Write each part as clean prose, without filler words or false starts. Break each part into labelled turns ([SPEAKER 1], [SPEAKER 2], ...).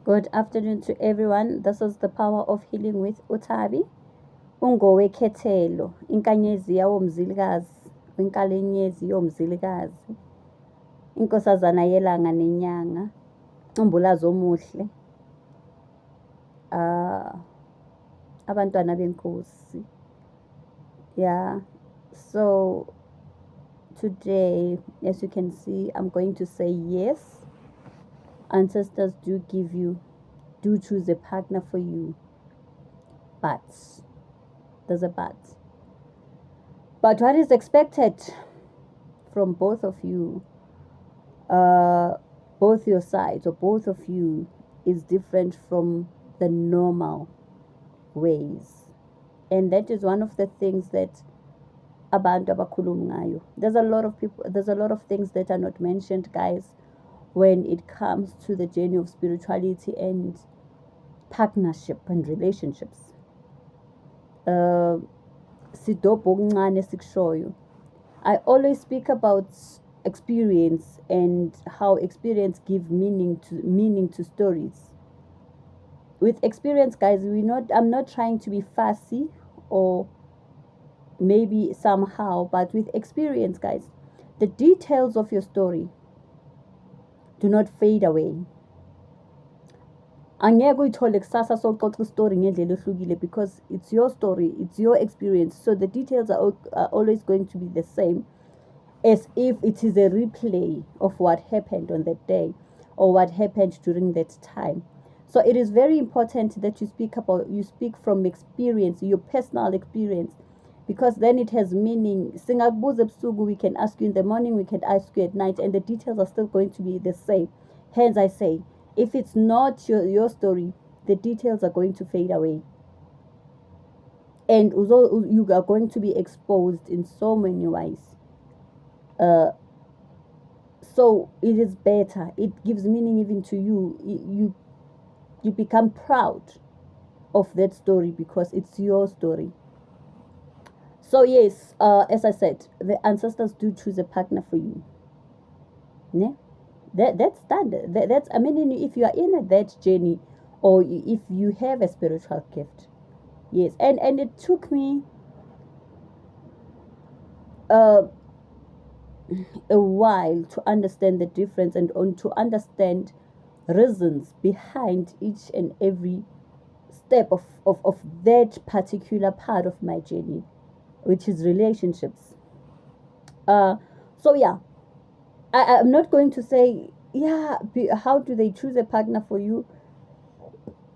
[SPEAKER 1] Good afternoon to everyone. This is the power of healing with Utabi. Ungowekhethelo, inkanyezi yawomzilikazi, inkalenyezi yomzilikazi, inkosazana yelanga nenyanga, umbulazi omuhle, abantwana benkosi. Yeah. So today, as you can see, I'm going to say yes. Ancestors do choose a partner for you, but there's a but. But what is expected from both of you, both your sides or both of you, is different from the normal ways. And that is one of the things that abantu abakhuluma ngayo. There's a lot of things that are not mentioned, guys, when it comes to the journey of spirituality and partnership and relationships. I always speak about experience and how experience gives meaning to stories. With experience, guys, I'm not trying to be fussy or maybe somehow, but with experience, guys, the details of your story do not fade away. Angeke uyithole kusasa soxoxa istory ngendlela ehlukile because it's your story, it's your experience, so the details are always going to be the same, as if it is a replay of what happened on that day or what happened during that time. So it is very important that you speak from experience, your personal experience, because then it has meaning. Singakubuza ebusuku, we can ask you in the morning, we can ask you at night, and the details are still going to be the same. Hence I say, if it's not your story, the details are going to fade away. And also, you are going to be exposed in so many ways. So it is better. It gives meaning even to you. You become proud of that story because it's your story. So yes, as I said, the ancestors do choose a partner for you. Yeah? That's standard. That's, I mean, if you are in that journey, or if you have a spiritual gift, yes. And it took me a while to understand the difference and to understand reasons behind each and every step of that particular part of my journey, which is relationships. So yeah, I'm not going to say, yeah, how do they choose a partner for you?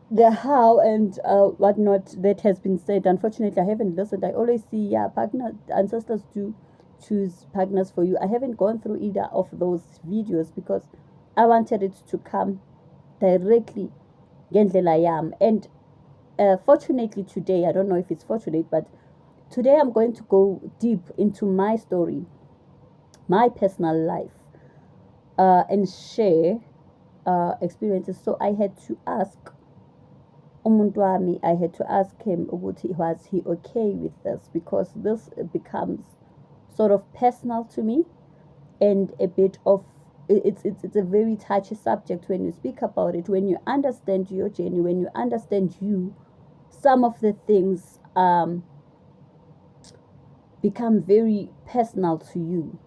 [SPEAKER 1] The how and whatnot that has been said. Unfortunately, I haven't listened. I always see, yeah, ancestors do choose partners for you. I haven't gone through either of those videos because I wanted it to come directly ngendlela yam. And fortunately today, I don't know if it's fortunate, but today I'm going to go deep into my story, my personal life, and share experiences. So I had to ask umuntu wami, I had to ask him, was he okay with this? Because this becomes sort of personal to me, and a bit of it's a very touchy subject when you speak about it. When you understand your journey, when you understand you, some of the things become very personal to you,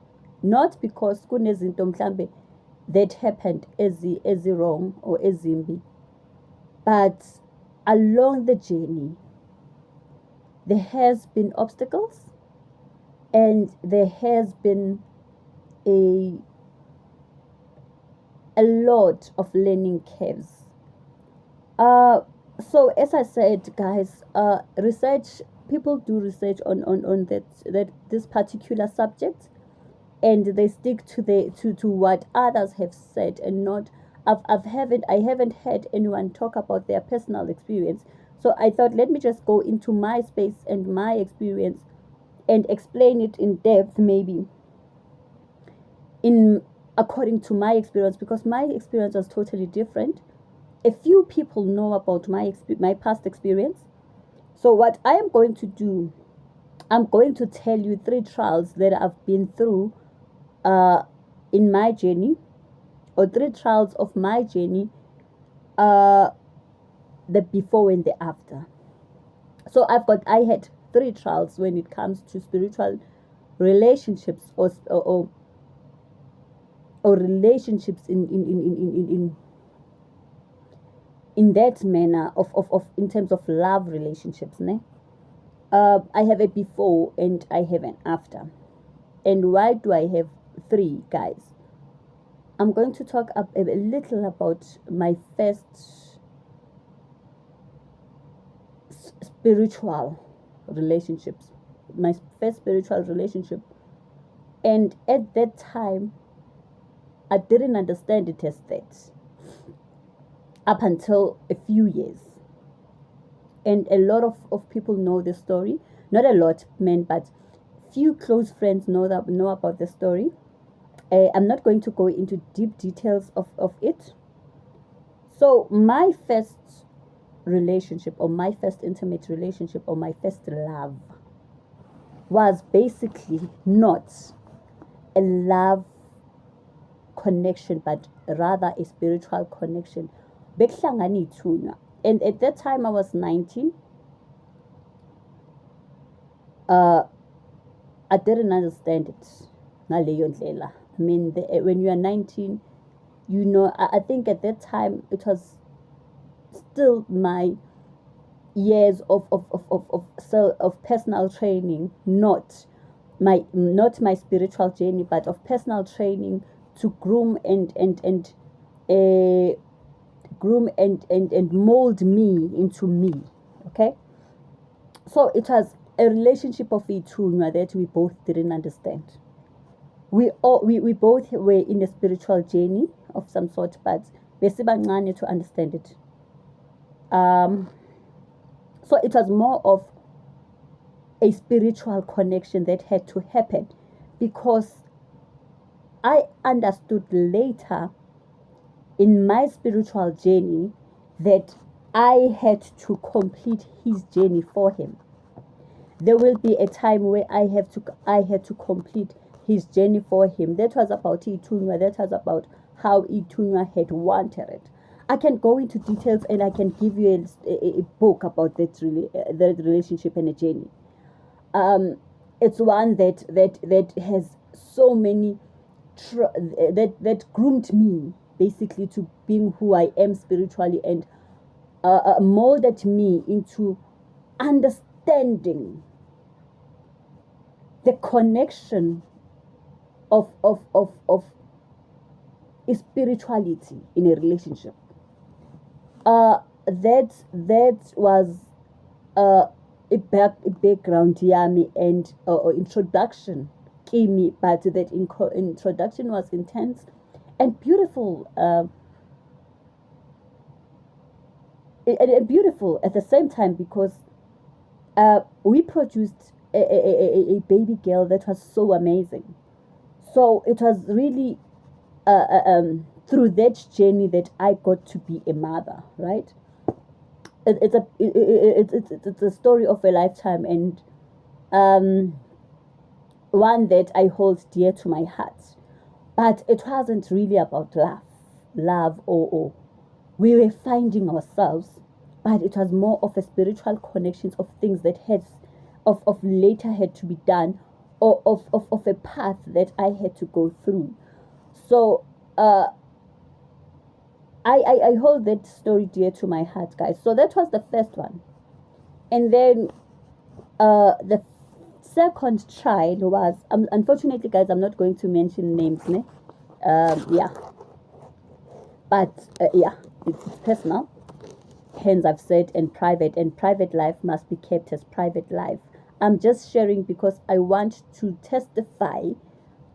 [SPEAKER 1] not because kunezinto mhlambe that happened as wrong or ezimbi, but along the journey there has been obstacles and there has been a lot of learning curves. So as I said, guys, research, people do research on that this particular subject, and they stick to what others have said, and not I haven't heard anyone talk about their personal experience. So I thought, let me just go into my space and my experience and explain it in depth, maybe in according to my experience, because my experience was totally different. A few people know about my past experience. So what I am going to do, I'm going to tell you 3 trials that I've been through in my journey, or 3 trials of my journey, uh the before and the after. So I had three trials when it comes to spiritual relationships, or relationships in that manner of in terms of love relationships, ne? I have a before and I have an after. And why do I have three, guys? I'm going to talk a little about my first spiritual relationships, my first spiritual relationship. And at that time, I didn't understand it as that up until a few years. And a lot of people know the story. Not a lot, men, but few close friends know about the story. I'm not going to go into deep details of it. So my first relationship, or my first intimate relationship, or my first love was basically not a love connection, but rather a spiritual connection. And at that time I was 19. I didn't understand it. I mean, when you are 19, I think at that time it was still my years of personal training, not my spiritual journey, but of personal training to groom uh, and mold me into me. Okay, so it was a relationship of itunya that we both didn't understand. We both were in a spiritual journey of some sort, but besibancane to understand it. So it was more of a spiritual connection that had to happen, because I understood later in my spiritual journey that I had to complete his journey for him. There will be a time where I had to complete his journey for him. That was about Itunya. That was about how Itunya had wanted it. I can go into details and I can give you a book about that relationship and a journey. It's one that has so many that groomed me basically to being who I am spiritually, and molded me into understanding the connection of spirituality in a relationship. That was a background yami, and introduction me, but that introduction was intense and beautiful, and beautiful at the same time, because we produced a baby girl that was so amazing. So it was really through that journey that I got to be a mother, right? It's a story of a lifetime, and one that I hold dear to my heart. But it wasn't really about love, or we were finding ourselves, but it was more of a spiritual connections of things that of later had to be done, or of a path that I had to go through. So I hold that story dear to my heart, guys. So that was the first one. And then the second child was, unfortunately, guys, I'm not going to mention names, ne? Yeah. But yeah, it's personal. Hence, I've said, and private life must be kept as private life. I'm just sharing because I want to testify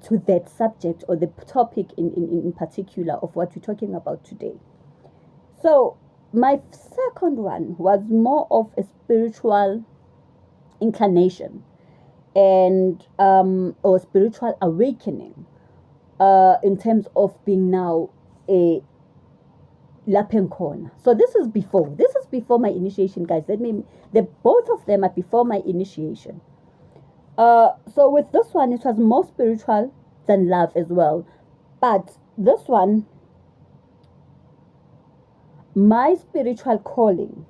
[SPEAKER 1] to that subject, or the topic in particular of what we're talking about today. So my second one was more of a spiritual inclination, and or spiritual awakening, in terms of being now a lapeng corner. So this is before my initiation, guys. Both of them are before my initiation. So with this one, it was more spiritual than love as well. But this one, my spiritual calling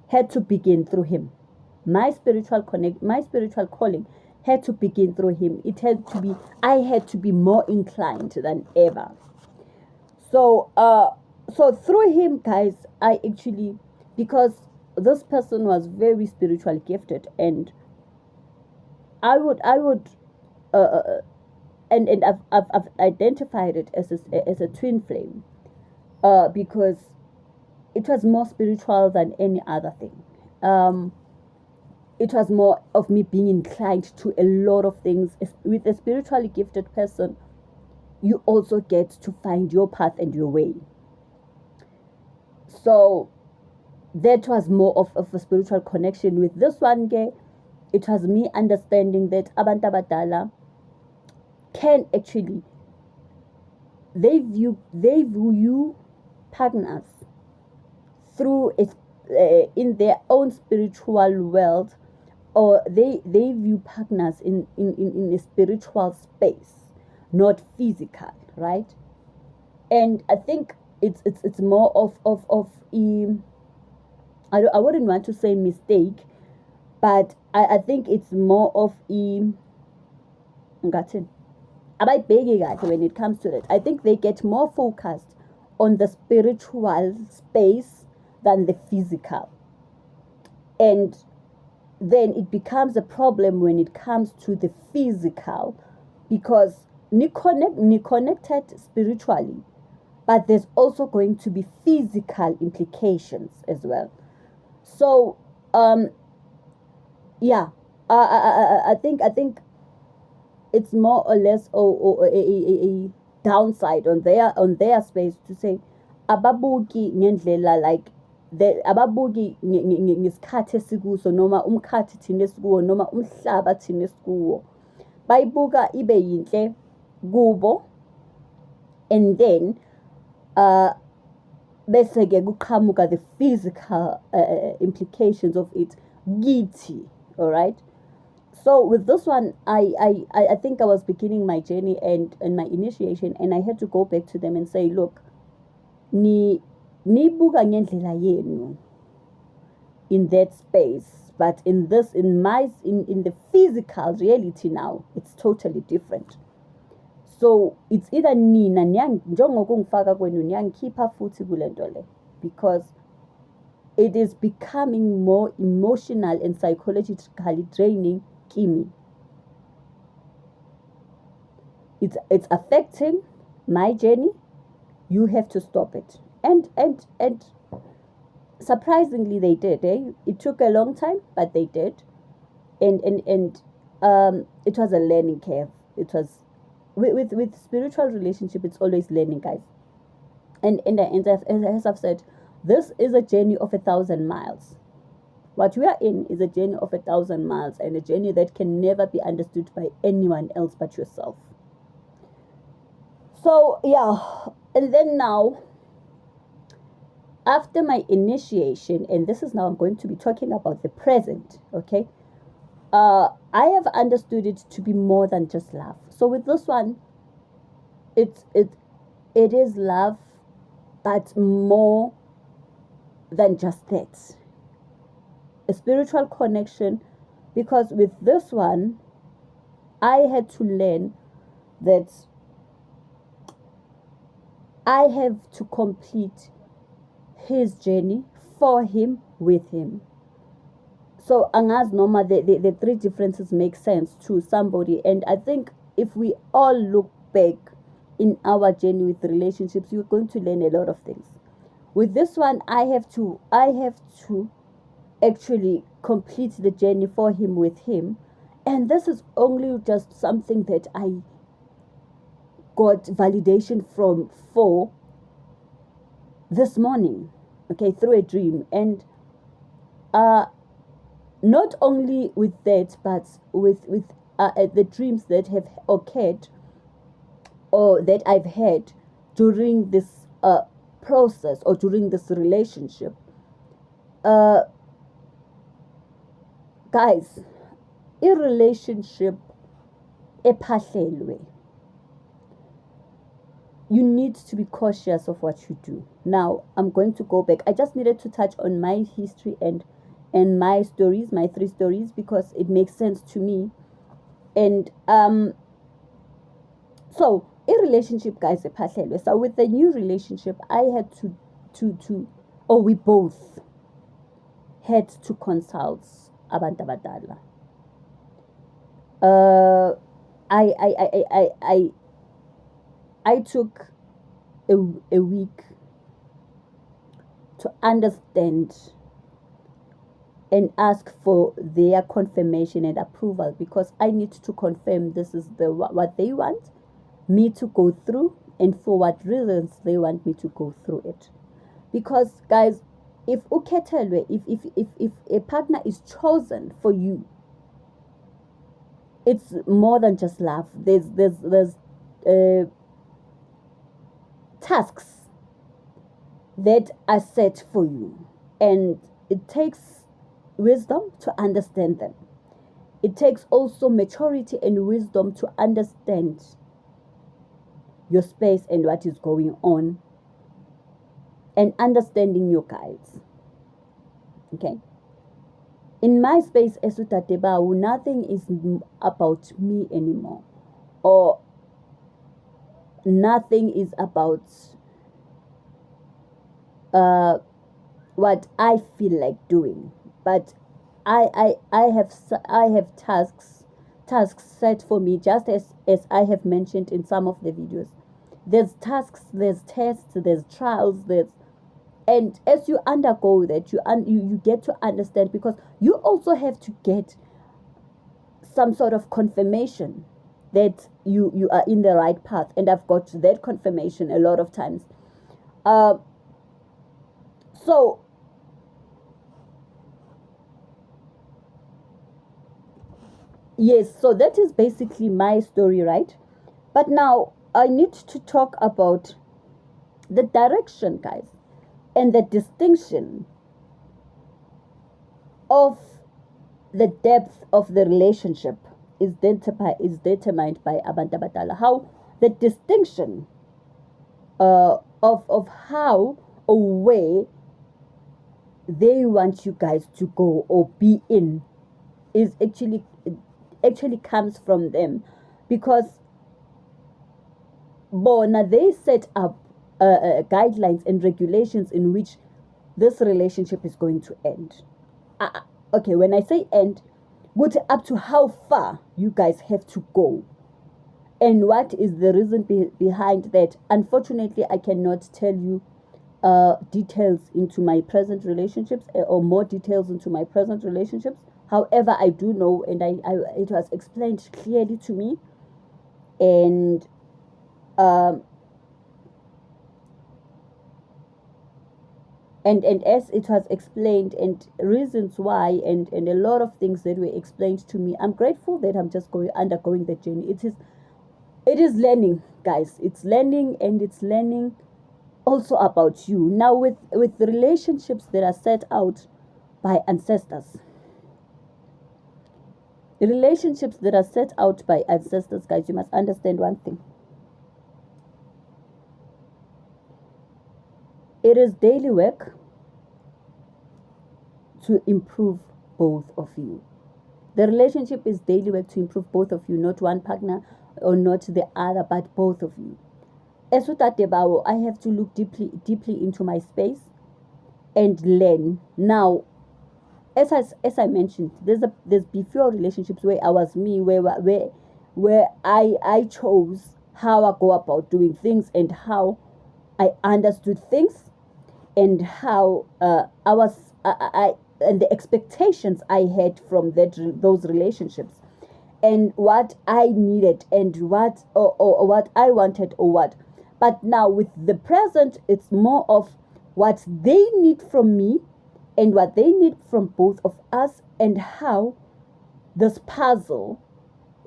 [SPEAKER 1] had to begin through him. My spiritual calling had to begin through him. I had to be more inclined than ever. So so through him, guys, I actually, because this person was very spiritually gifted, and I would and I've identified it as a twin flame, because it was more spiritual than any other thing. It was more of me being inclined to a lot of things. With a spiritually gifted person, you also get to find your path and your way. So that was more of a spiritual connection. With this one guy, it was me understanding that abantu abadala can actually, they view you partners through in their own spiritual world, or they view partners in a spiritual space, not physical, right? And I think it's more of I wouldn't want to say mistake, but I think it's more of when it comes to that. I think they get more focused on the spiritual space than the physical. And then it becomes a problem when it comes to the physical, because ni connected spiritually, but there's also going to be physical implications as well. So yeah, I think it's more or less a downside on their space, to say ababuki ngendlela, like ababuki ngesikhathi esikuso, noma umkhathi thina esikuwo, noma umhlaba thina esikuwo, bayibuka ibe yinhle kubo, and then bese ke kuqhamuka the physical implications of it kithi. All right. So with this one, I think I was beginning my journey and my initiation, and I had to go back to them and say, look, nibuka ngendlela yenu in that space, but in the physical reality now, it's totally different. So it's either nina njengokungifaka kwenu niyangikhipha futhi kule nto le, because it is becoming more emotional and psychologically draining kimi. It's affecting my journey. You have to stop it. And surprisingly, they did. It took a long time, but they did. And it was a learning curve. It was with spiritual relationship. It's always learning, guys. And as I've said, this is a journey of 1,000 miles. What we are in is a journey of 1,000 miles, and a journey that can never be understood by anyone else but yourself. So yeah, and then now, after my initiation, and this is now I'm going to be talking about the present, okay? I have understood it to be more than just love. So with this one, it is love, but more than just that. A spiritual connection, because with this one, I had to learn that I have to complete his journey for him, with him. So angas normal, the three differences make sense to somebody, and I think if we all look back in our journey with relationships, you're going to learn a lot of things. With this one, I have to actually complete the journey for him, with him, and this is only just something that I got validation for this morning, okay, through a dream. And not only with that, but with the dreams that have occurred, or that I've had during this process, or during this relationship. Guys, a relationship ephahlelwe, you need to be cautious of what you do. Now, I'm going to go back. I just needed to touch on my history and my stories, my 3 stories, because it makes sense to me. And so a relationship, guys, so with the new relationship, I had or we both had to consult abantu abadala. I took a week to understand and ask for their confirmation and approval, because I need to confirm this is what they want me to go through and for what reasons they want me to go through it. Because, guys, if a partner is chosen for you, it's more than just love. There's tasks that are set for you, and it takes wisdom to understand them. It takes also maturity and wisdom to understand your space and what is going on, and understanding your guides. Okay, in my space as utatebau, nothing is about me anymore, or nothing is about what I feel like doing, but I have tasks set for me, just as I have mentioned in some of the videos. There's tasks, there's tests, there's trials, and as you undergo that, you get to understand, because you also have to get some sort of confirmation that you are in the right path, and I've got that confirmation a lot of times. So yes, so that is basically my story, right? But now I need to talk about the direction, guys, and the distinction of the depth of the relationship is determined by abantu abadala. How the distinction of how or where they want you guys to go or be in is actually comes from them, because bona they set up guidelines and regulations in which this relationship is going to end. Okay, when I say end, go to up to how far you guys have to go, and what is the reason behind that. Unfortunately, I cannot tell you details into my present relationships, or more details into my present relationships. However, I do know, and it was explained clearly to me, and and as it was explained, and reasons why, and a lot of things that were explained to me, I'm grateful that I'm just undergoing the journey. It is learning, guys. It's learning, and it's learning also about you. Now, with the relationships that are set out by ancestors, the relationships that are set out by ancestors, guys, you must understand one thing. It is daily work to improve both of you. The relationship is daily work to improve both of you, not one partner or not the other, but both of you. As utatebao, I have to look deeply into my space and learn. Now, as I mentioned, there's before relationships where I was me, where I chose how I go about doing things, and how I understood things, and how I and the expectations I had from those relationships, and what I needed, and what or what I wanted, or what. But now with the present, it's more of what they need from me and what they need from both of us, and how this puzzle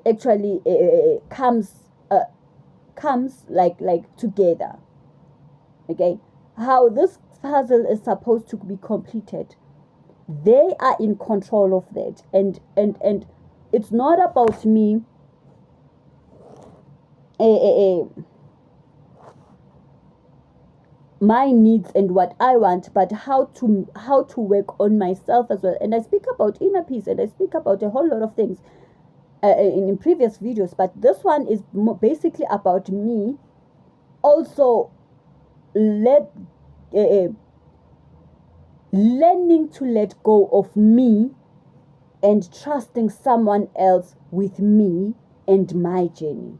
[SPEAKER 1] actually comes like together. Okay, how this puzzle is supposed to be completed. They are in control of that, and it's not about me my needs and what I want, but how to work on myself as well. And I speak about inner peace, and I speak about a whole lot of things in previous videos, but this one is basically about me also learning to let go of me and trusting someone else with me and my journey.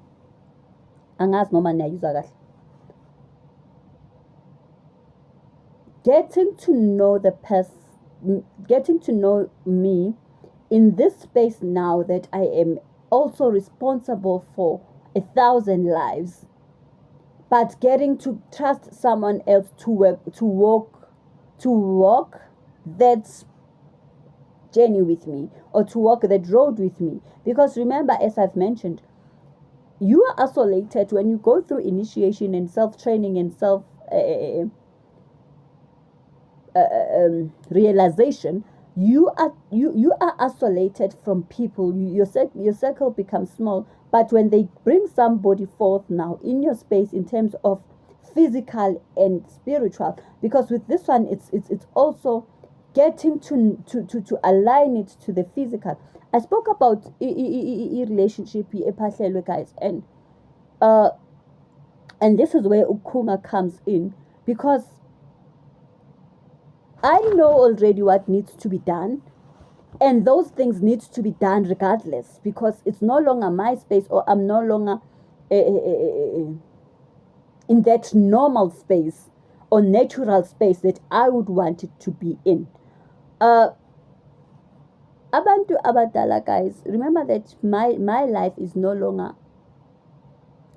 [SPEAKER 1] Angazi noma niyayizwa kahle. Getting to know the person, getting to know me in this space now that I am also responsible for 1,000 lives, but getting to trust someone else to walk that journey with me, or to walk that road with me. Because remember, as I've mentioned, you are isolated when you go through initiation and self-training and self realization. You are isolated from people. Your circle becomes small. But when they bring somebody forth now in your space in terms of physical and spiritual, because with this one it's also getting to align it to the physical. I spoke about relationship, guys, and this is where Ukunga comes in, because I know already what needs to be done, and those things need to be done regardless, because it's no longer my space, or I'm no longer in that normal space or natural space that I would want it to be in. Abantu abadala, guys, remember that my life is no longer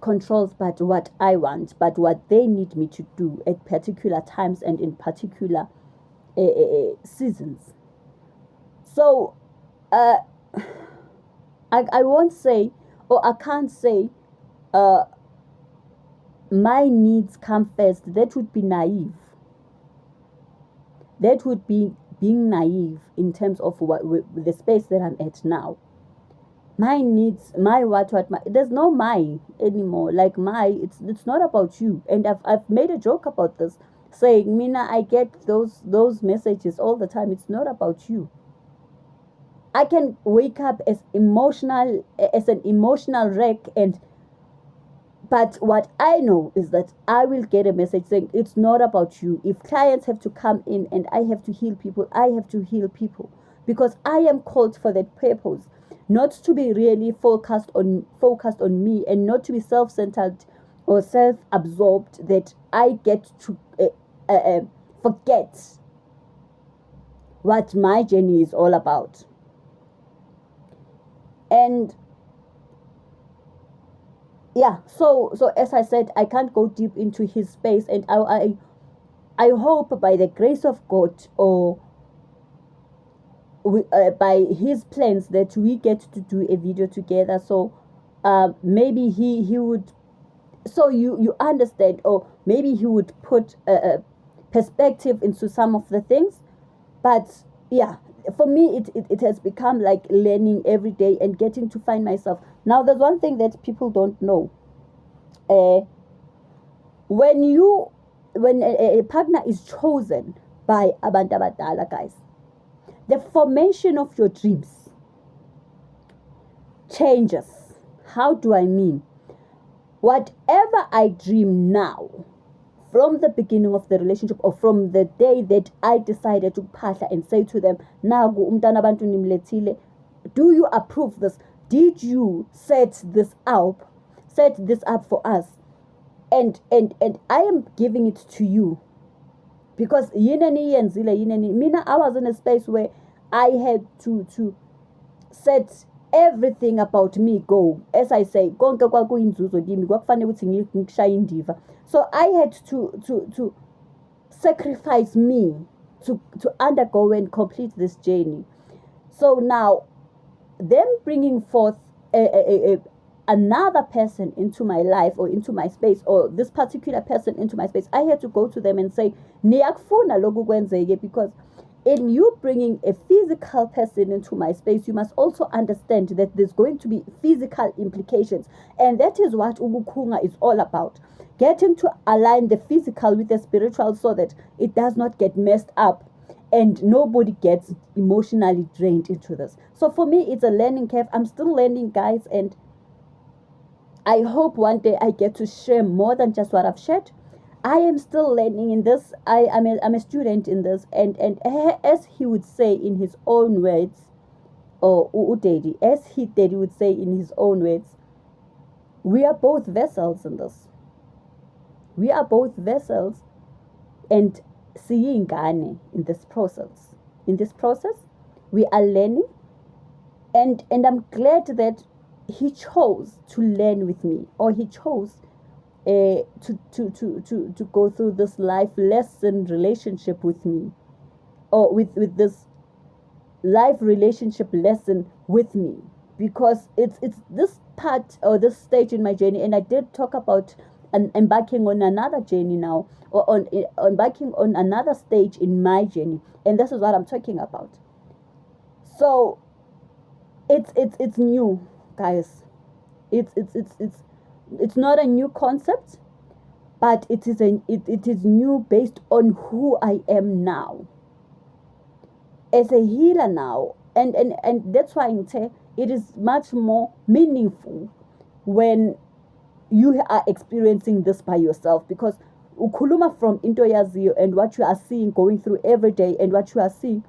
[SPEAKER 1] controlled by what I want, but what they need me to do at particular times and in particular seasons. So I won't say, or I can't say my needs come first. That would be naive. That would be being naive in terms of the space that I'm at now. My needs, my what, there's no my anymore. Like it's not about you. And I've made a joke about this, saying, Mina, I get those messages all the time. It's not about you. I can wake up as an emotional wreck, but what I know is that I will get a message saying it's not about you. If clients have to come in and I have to heal people, I have to heal people, because I am called for that purpose, not to be really focused on me, and not to be self-centered or self-absorbed, that I get to forget what my journey is all about. And yeah, so as I said, I can't go deep into his space, and I hope by the grace of God, or by his plans, that we get to do a video together. So maybe he would, so you understand, or maybe he would put a perspective into some of the things. But yeah, for me it has become like learning every day and getting to find myself. Now there's one thing that people don't know. When a partner is chosen by abantu abadala, guys, the formation of your dreams changes. How do I mean? Whatever I dream now, from the beginning of the relationship, or from the day that I decided to phahla and say to them, Nagu umntana abantu nimlethile, do you approve this? Did you set this up for us? And I am giving it to you, because mina, I was in a space where I had to set everything about me go. As I say, so I had to sacrifice me to undergo and complete this journey. So now, them bringing forth another person into my life, or into my space, or this particular person into my space, I had to go to them and say, niyakufuna lokhu kwenzeke, because in you bringing a physical person into my space, you must also understand that there's going to be physical implications. And that is what Ugukunga is all about. Getting to align the physical with the spiritual so that it does not get messed up and nobody gets emotionally drained into this. So for me, it's a learning curve. I'm still learning, guys, and I hope one day I get to share more than just what I've shared. I am still learning in this. I'm a student in this, and as he would say in his own words, or Udedi, as he Daddy would say in his own words, we are both vessels in this. We are both vessels, and seeing Gane in this process. In this process, we are learning, and I'm glad that he chose to learn with me, or he chose to go through this life lesson relationship with me, or with this life relationship lesson with me, because it's this part or this stage in my journey. And I did talk about embarking on another journey now, or on embarking on another stage in my journey, and this is what I'm talking about. So it's new, guys. It's not a new concept, but it is new based on who I am now as a healer now, and that's why I say it is much more meaningful when you are experiencing this by yourself, because ukuluma from into yaziyo and what you are seeing going through every day, and what you are seeing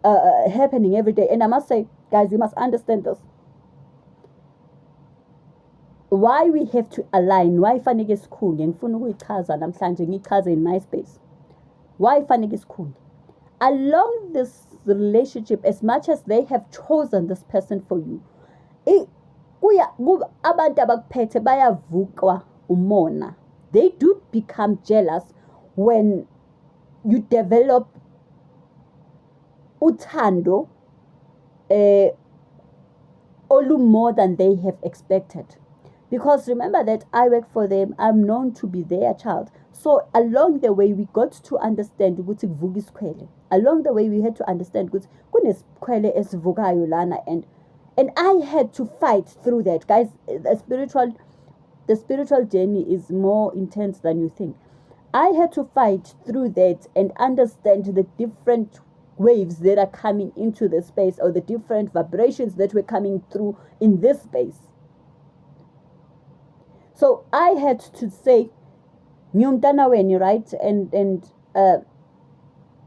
[SPEAKER 1] happening every day. And I must say, guys, you must understand this. Why we have to align, why faneke sikhunge, ngifuna ukuyichaza namhlanje ngiyichaze in my space. Why faneke sikhunge? Along this relationship, as much as they have chosen this person for you, abantu abakuphethe bayavukwa umona. They do become jealous when you develop uthando olu more than they have expected. Because remember that I work for them, I'm known to be their child. So along the way, we got to understand ukuthi kuvuka isikhwele. Along the way, we had to understand ukuthi kunesikhwele esivukayo lana, and I had to fight through that, guys. The spiritual journey is more intense than you think. I had to fight through that and understand the different waves that are coming into the space, or the different vibrations that were coming through in this space. So I had to say, Nyumtana weni, right? And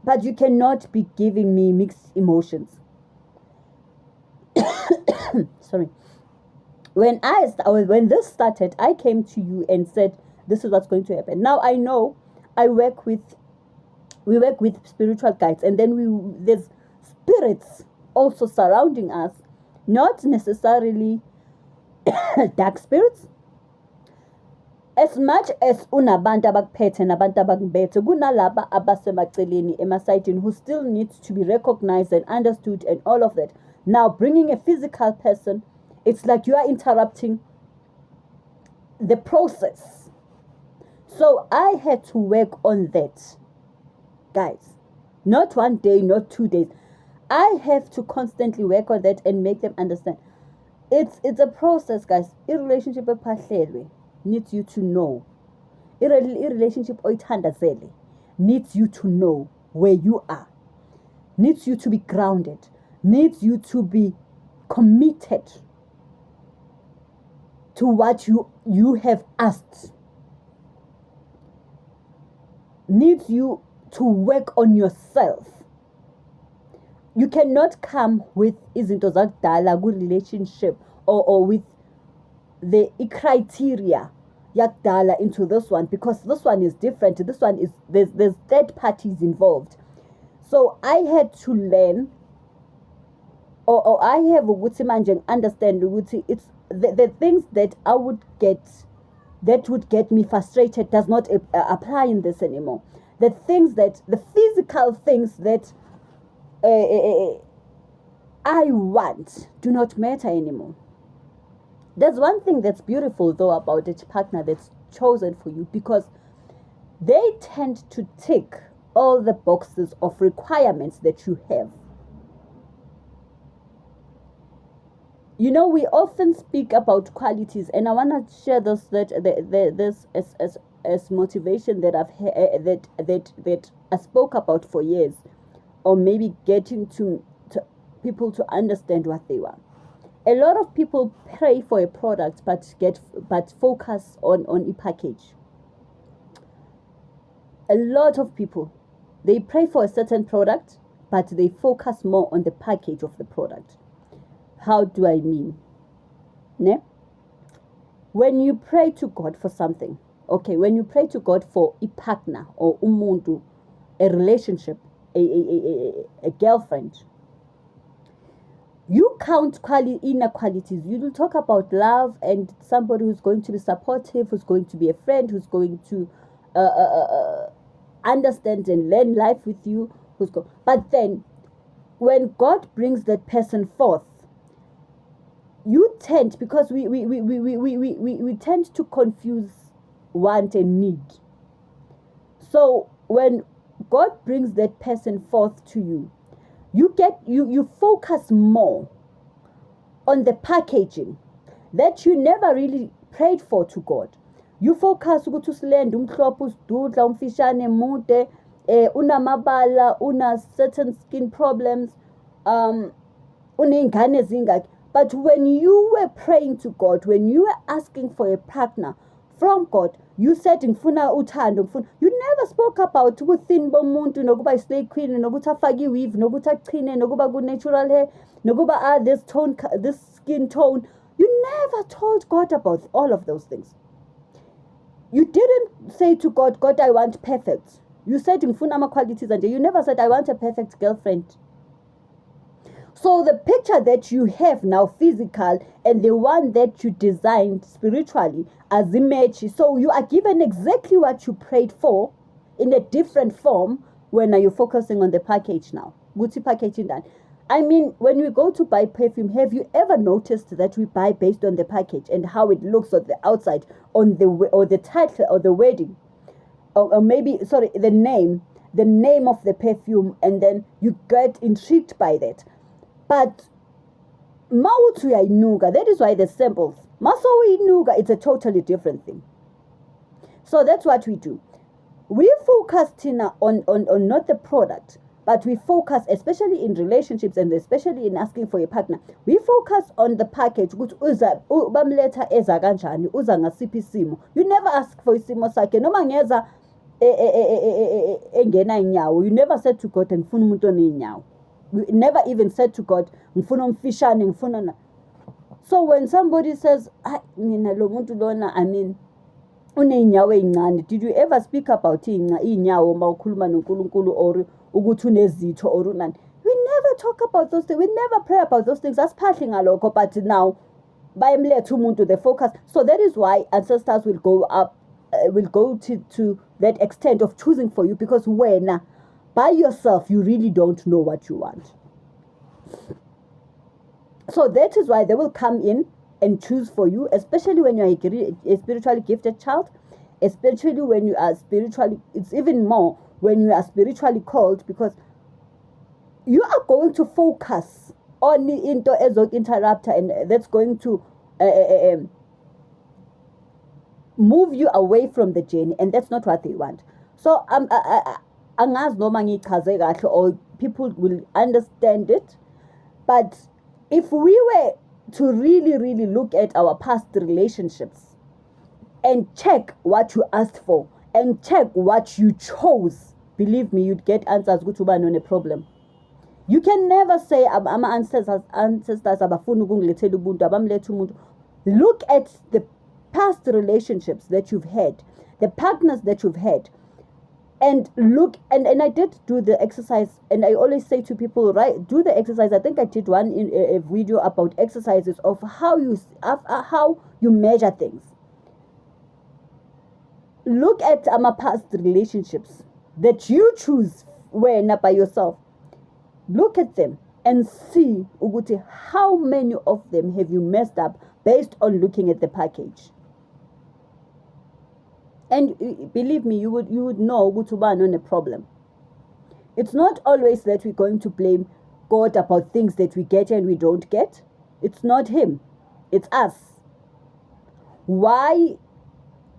[SPEAKER 1] but you cannot be giving me mixed emotions. Sorry. When this started, I came to you and said, this is what's going to happen. Now I know we work with spiritual guides, and then there's spirits also surrounding us, not necessarily dark spirits. As much as unabantu abakuphethe nabantu abakubethe, kunalaba abasemaceleni emasayidini who still needs to be recognized and understood and all of that. Now bringing a physical person, it's like you are interrupting the process. So I had to work on that, guys. Not one day, not 2 days. I have to constantly work on that and make them understand. It's a process, guys. In relationship needs you to know. In relationship oyithandazele needs you to know where you are. Needs you to be grounded. Needs you to be committed to what you have asked. Needs you to work on yourself. You cannot come with izinto zakudala good relationship, or with the criteria yakudala into this one, because this one is different. This one is there's third parties involved. So I had to learn, or I have ukuthi manje understand ukuthi it's the things that I would get that would get me frustrated does not apply in this anymore. The physical things that I want do not matter anymore. There's one thing that's beautiful though about a partner that's chosen for you, because they tend to tick all the boxes of requirements that you have. You know, we often speak about qualities, and I want to share this as motivation that that I spoke about for years, or maybe getting to people to understand what they want. A lot of people pray for a product, but focus on a package. A lot of people, they pray for a certain product, but they focus more on the package of the product. How do I mean? Ne? When you pray to God for something, okay, when you pray to God for a partner or umuntu, a relationship, a girlfriend, you count inequalities. You will talk about love and somebody who's going to be supportive, who's going to be a friend, who's going to understand and learn life with you. But then, when God brings that person forth, you tend, because we tend to confuse want and need. So when God brings that person forth to you, you focus more on the packaging that you never really prayed for to God. You focus ukuthi usilende umhlophe usidudla umfishane mude unamabala una certain skin problems uney'ngane ezingaki. But when you were praying to God, when you were asking for a partner from God, you said ngifuna uthando ngifuna. You never spoke about ubuthini bomuntu nokuba i-slay queen nokuthi afake i-weave nokuthi achine nokuba ku-natural hair nokuba this skin tone. You never told God about all of those things. You didn't say to God, God, I want perfect. You said ngifuna ama-qualities and you never said I want a perfect girlfriend. So the picture that you have now physical and the one that you designed spiritually as image, so you are given exactly what you prayed for in a different form. When are you focusing on the package now? Gucci packaging that. I mean, when we go to buy perfume, have you ever noticed that we buy based on the package and how it looks on the outside, or the title or the wedding, or maybe the name of the perfume, and then you get intrigued by that. But mautu ya inuga, that is why the samples. Maso inuga, it's a totally different thing. So that's what we do. We focus, Tina, on not the product, but we focus, especially in relationships and especially in asking for a partner, we focus on the package. Bamletha eza kanjani, uza ngasiphi isimo. You never ask for isimo sakhe. Noma ngeza engena inyawo. You never said to God, ngifuna umuntu oneinyawo. We never even said to God, ngifuna umfishane, ngifuna na. So when somebody says, mina lo muntu lona, I mean, uney'nyawo ey'ncane, did you ever speak about iy'nyawo uma ukhuluma noNkulunkulu or ukuthi unezitho or unani? We never talk about those things. We never pray about those things. Asiphahle ngalokho, but now bayemletha umuntu the focus. So that is why ancestors will go to that extent of choosing for you, because when by yourself, you really don't know what you want. So that is why they will come in and choose for you, especially when you are a spiritually gifted child, especially when you are spiritually, it's even more when you are spiritually called, because you are going to focus on into interrupter, and that's going to move you away from the journey, and that's not what they want. So angazi noma ngichaze kahle or people will understand it, but if we were to really look at our past relationships and check what you asked for and check what you chose, believe me, you'd get answers ukuthi ubani on a problem. You can never say ama ancestors abafuna ukungilethela ubuntu abamletha umuntu. Look at the past relationships that you've had, the partners that you've had, and look, and I did do the exercise, and I always say to people, right, do the exercise. I think I did one in a video about exercises of how you measure things. Look at my past relationships that you choose when by yourself. Look at them and see ukuthi how many of them have you messed up based on looking at the package. And believe me, you would know ukuthi ubani on a problem. It's not always that we're going to blame God about things that we get and we don't get. It's not him, it's us. Why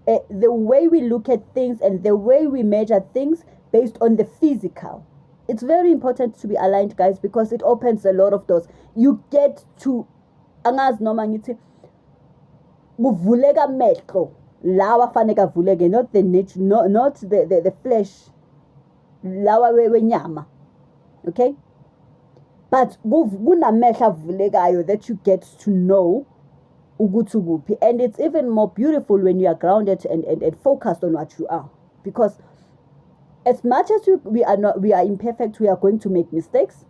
[SPEAKER 1] the way we look at things and the way we measure things based on the physical. It's very important to be aligned, guys, because it opens a lot of doors. You get to angazi noma ngithi kuvuleka amehlo lawa faneka avuleke, not the nature, not the flesh lawa wenyama. Okay, but kunamehlo avulekayo that you get to know ukuthi kuphi. And it's even more beautiful when you are grounded and focused on what you are, because as much as we are imperfect, we are going to make mistakes.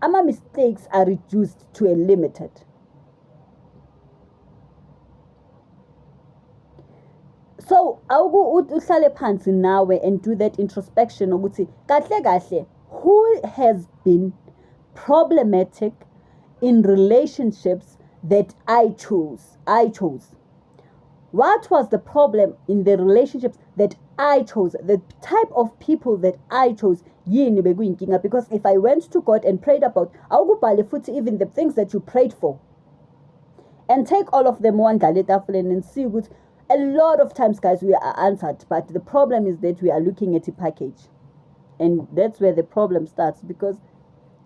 [SPEAKER 1] Our mistakes are reduced to a limited. So uhlale phansi nawe and do that introspection ukuthi kahle kahle who has been problematic in relationships that I chose. What was the problem in the relationships that I chose? The type of people that I chose. Because if I went to God and prayed about, even the things that you prayed for, and take all of them one and see what a lot of times, guys, we are answered. But the problem is that we are looking at a package, and that's where the problem starts.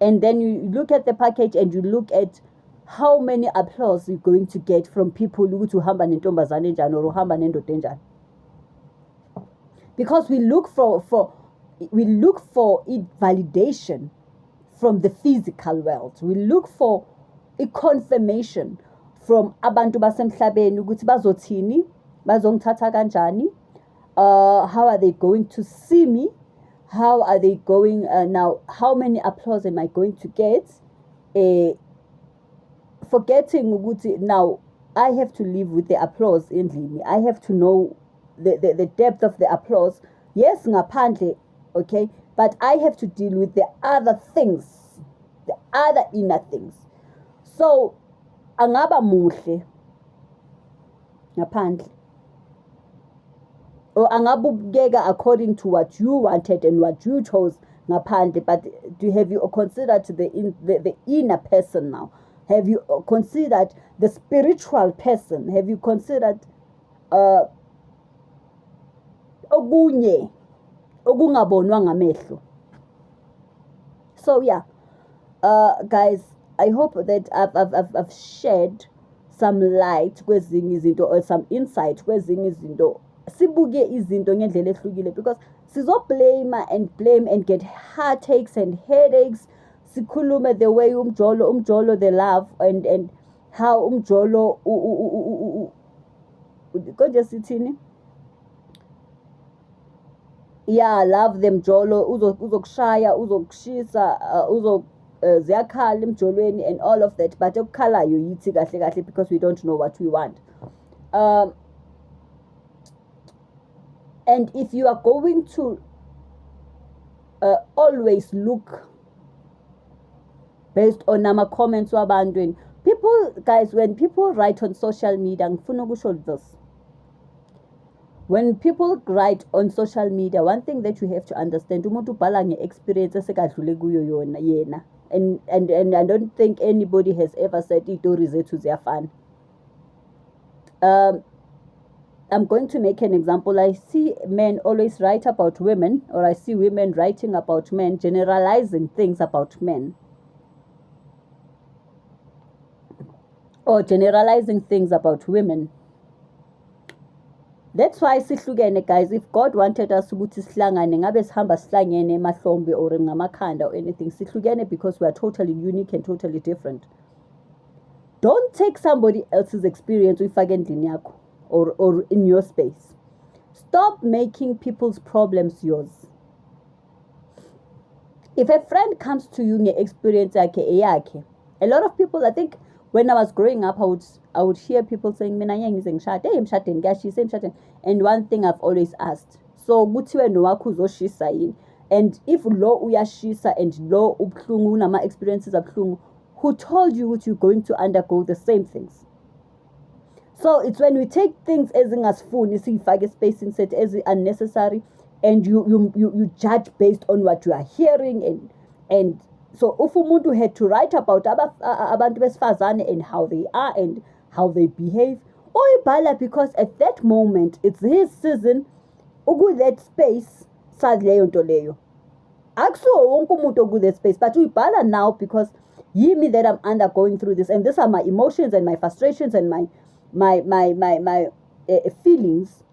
[SPEAKER 1] And then you look at the package and you look at how many applause you're going to get from people who hamba nentombazane njani or hamba nendoda enjani. Because we look for it validation from the physical world. We look for a confirmation from abantu basemhlabeni ukuthi bazothini, bazongithatha kanjani, how are they going to see me, how are they going now, how many applause am I going to get, forgetting ukuthi now I have to live with the applause endlini. I have to know the depth of the applause. Yes, ngaphandle, okay, but I have to deal with the other things, the other inner things. So angaba muhle ngaphandle, or angabukeka according to what you wanted and what you chose ngaphandle, but have you considered the inner person now? Have you considered the spiritual person? Have you considered okunye okungabonwa ngamehlo? So yeah, guys, I hope that I've shed some light kwezinye izinto or some insight kwezinye izinto. Sibuke izinto ngendlela ehlukile, because blame and get heartaches and headaches. Sikhulume the way umjolo the love and how umjolo konje sithini, yeah, love them jolo uzokushaya uzokushisa ziyakhala emjolweni and all of that, but okukhalayo yithi kahle kahle, because we don't know what we want. And if you are going to always look based on nama comments wabantwini, people, guys, when people write on social media, ngifuna ukusho this, when people write on social media, one thing that you have to understand, umuntu ubhala nge-experience esekadlule kuyo yona yena, and I don't think anybody has ever said itori zethu ziyafana. I'm going to make an example. I see men always write about women, or I see women writing about men, generalizing things about men, or generalizing things about women. That's why sihlukene, guys. If God wanted us ukuthi sihlangane, ngabe sihamba sihlangene emahlombe or ngamakhanda or anything, sihlukene because we are totally unique and totally different. Don't take somebody else's experience uyifake endlini yakho or in your space. Stop making people's problems yours. If a friend comes to you nge-experience yakhe, a lot of people, I think, when I was growing up, I would hear people saying, "Mina ngize ngishade, emshadeni ngiyashisa emshadeni." And one thing I've always asked, so kuthiwe nowakho uzoshisa yini? And if lo uyashisa and lo ubhlungu unama experiences abhlungu, who told you that you're going to undergo the same things? So it's when we take things as ingasifuni siyifake space set as unnecessary, and you judge based on what you are hearing, and so if umuntu had to write about abantu besifazane and how they are and how they behave, uyibhala because at that moment it's his season that space saleyo nto leyo. Akusiwo wonke umuntu that space, but uyibhala now because yimi that I'm undergoing through this, and these are my emotions and my frustrations and my feelings.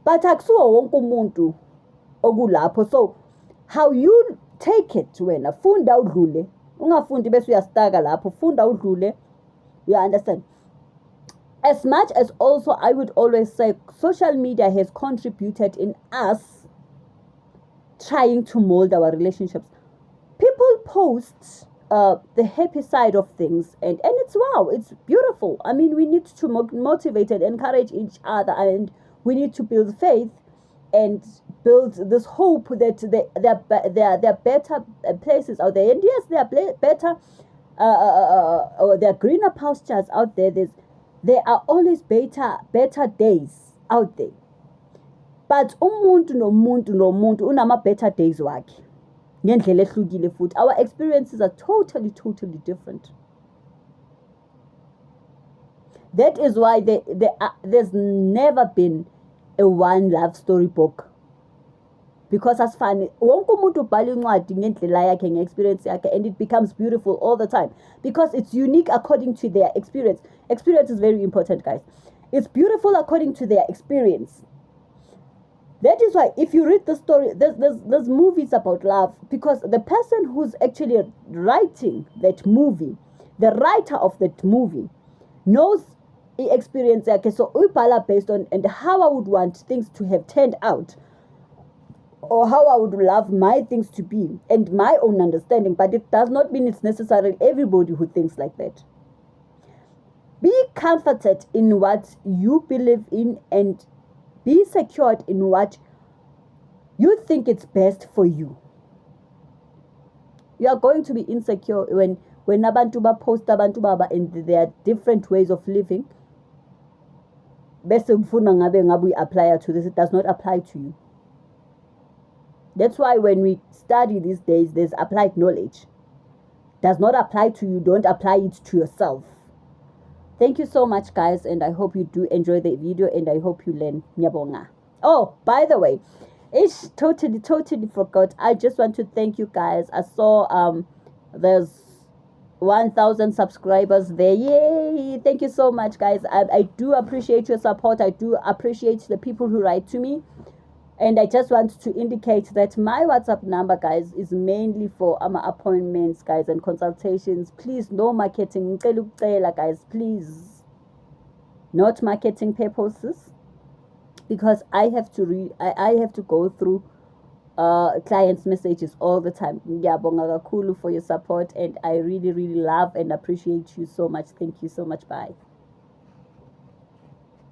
[SPEAKER 1] But akusiwo wonke umuntu okulapho. So how you take it, wena funda udlule, ungafundi bese uyastaka lapho, funda udlule. You understand? As much as also I would always say social media has contributed in us trying to mold our relationships. People post the happy side of things, and it's wow, it's beautiful. I mean, we need to motivate and encourage each other, and we need to build faith and build this hope that there are better places out there. And yes, there are better or there are greener pastures out there. There are always better days out there. But umuntu nomuntu unama better days wakhe ngendlela ehlukile futhi. Our experiences are totally different. That is why there's never been a one love story book, because asifani wonke umuntu ubhala incwadi ngendlela yakhe ngeexperience yakhe, and it becomes beautiful all the time because it's unique according to their experience. Experience is very important, guys. It's beautiful according to their experience. That is why if you read the story, there's movies about love, because the person who's actually writing that movie, the writer of that movie, knows the experience. Okay, so uyibhala based on and how I would want things to have turned out, or how I would love my things to be, and my own understanding. But it does not mean it's necessarily everybody who thinks like that. Be comforted in what you believe in, and be secured in what you think it's best for you. You are going to be insecure when abantu post abantu baba, and there are different ways of living. Bese ufuna ngabe we apply to this. It does not apply to you. That's why when we study these days, there's applied knowledge. Does not apply to you, don't apply it to yourself. Thank you so much, guys, and I hope you do enjoy the video, and I hope you learn. Nyabonga. Oh, by the way, it's totally forgot. I just want to thank you guys. I saw there's 1,000 subscribers there. Yay! Thank you so much, guys. I do appreciate your support. I do appreciate the people who write to me. And I just want to indicate that my WhatsApp number, guys, is mainly for appointments, guys, and consultations. Please, no marketing. Guys, please. Not marketing purposes. Because I have to I have to go through clients' messages all the time. Ngiyabonga kakhulu for your support, and I really love and appreciate you so much. Thank you so much. Bye.